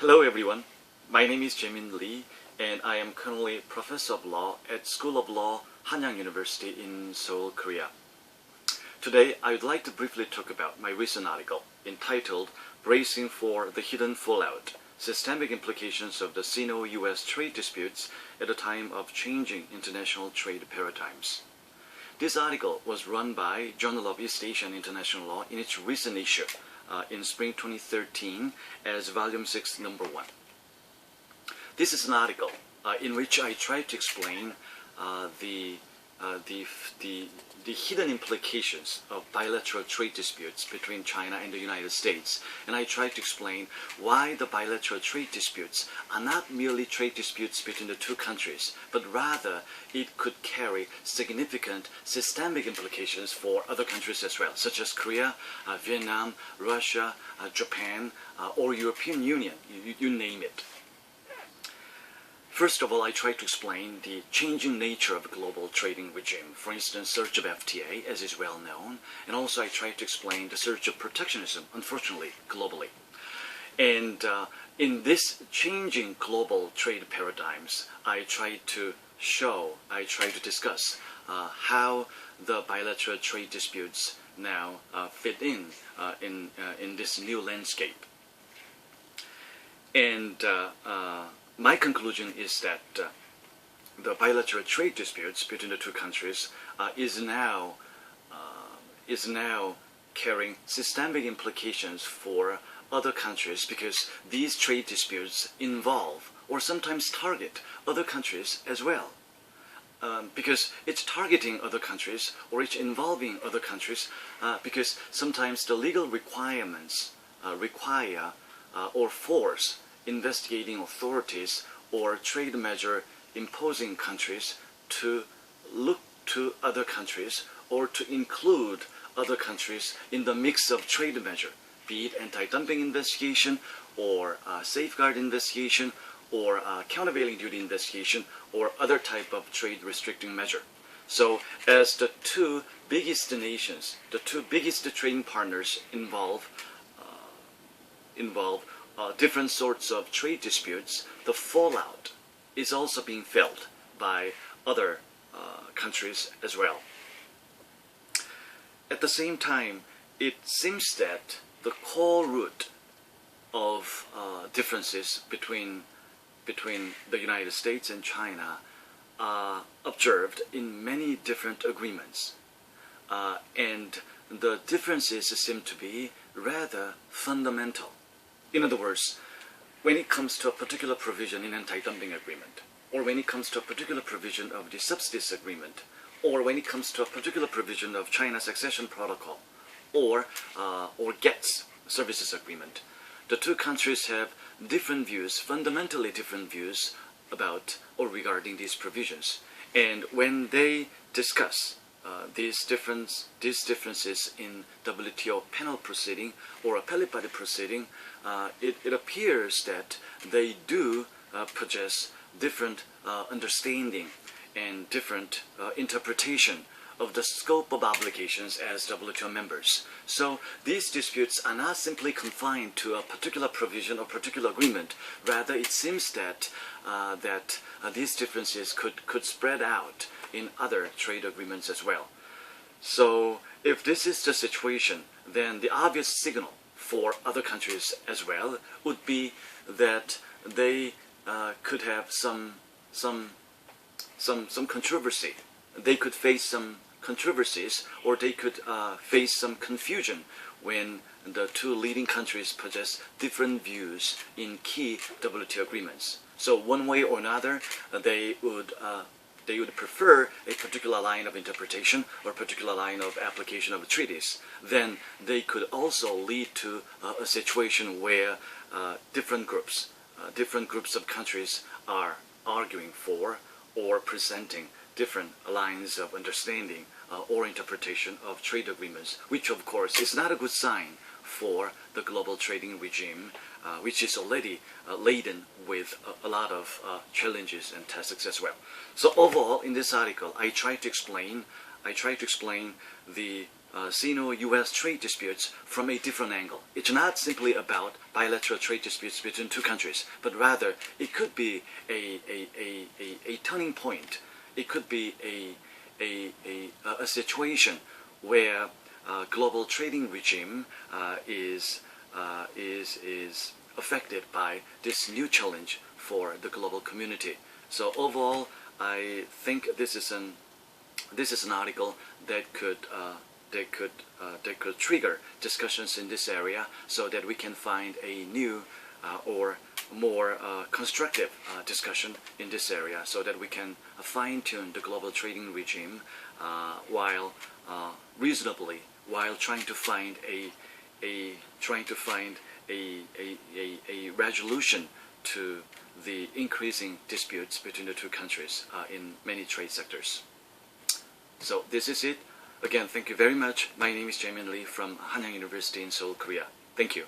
Hello everyone, my name is Jaemin Lee and I am currently Professor of Law at School of Law, Hanyang University in Seoul, Korea. Today I would like to briefly talk about my recent article entitled Bracing for the Hidden Fallout, Systemic Implications of the Sino-US Trade Disputes at a Time of Changing International Trade Paradigms. This article was run by Journal of East Asia and International Law in its recent issue in spring 2013 as Volume 6, Number 1. This is an article in which I try to explain the hidden implications of bilateral trade disputes between China and the United States, and I try to explain why the bilateral trade disputes are not merely trade disputes between the two countries, but rather it could carry significant systemic implications for other countries as well, such as Korea, Vietnam, Russia, Japan, or European Union, you name it. First of all, I try to explain the changing nature of the global trading regime, for instance, surge of FTA, as is well known, and also I try to explain the surge of protectionism, unfortunately, globally. And in this changing global trade paradigms, I try to discuss how the bilateral trade disputes now fit in this new landscape. And my conclusion is that the bilateral trade disputes between the two countries is now carrying systemic implications for other countries, because these trade disputes involve or sometimes target other countries as well. Because it's targeting other countries or it's involving other countries because sometimes the legal requirements require or force investigating authorities or trade measure imposing countries to look to other countries or to include other countries in the mix of trade measure, be it anti-dumping investigation or safeguard investigation or countervailing duty investigation or other type of trade restricting measure. So as the two biggest nations, the two biggest trading partners involve different sorts of trade disputes, the fallout is also being felt by other countries as well. At the same time, it seems that the core root of differences between the United States and China are observed in many different agreements. And the differences seem to be rather fundamental. In other words, when it comes to a particular provision in anti-dumping agreement, or when it comes to a particular provision of the subsidies agreement, or when it comes to a particular provision of China's accession protocol, or GATS services agreement, the two countries have different views, fundamentally different views about or regarding these provisions. And when they discuss these differences in WTO panel proceeding or appellate body proceeding, it appears that they do possess different understanding and different interpretation of the scope of obligations as WTO members. So these disputes are not simply confined to a particular provision or particular agreement. Rather, it seems that these differences could spread out in other trade agreements as well. So if this is the situation, then the obvious signal for other countries as well would be that they could have some controversy. They could face some controversies, or they could face some confusion when the two leading countries possess different views in key WTO agreements. So one way or another, they would prefer a particular line of interpretation or a particular line of application of the treaties. Then they could also lead to a situation where different groups of countries are arguing for or presenting different lines of understanding or interpretation of trade agreements, which of course is not a good sign for the global trading regime, which is already laden with a lot of challenges and tasks as well. So overall, in this article, I try to explain the Sino-US trade disputes from a different angle. It's not simply about bilateral trade disputes between two countries, but rather it could be a turning point. It could be a situation where global trading regime is affected by this new challenge for the global community. So overall, I think this is an article that could trigger discussions in this area, so that we can find a new or more constructive discussion in this area, so that we can fine-tune the global trading regime while reasonably, while trying to find a resolution to the increasing disputes between the two countries in many trade sectors. So this is it. Again, thank you very much. My name is Jaemin Lee from Hanyang University in Seoul, Korea. Thank you.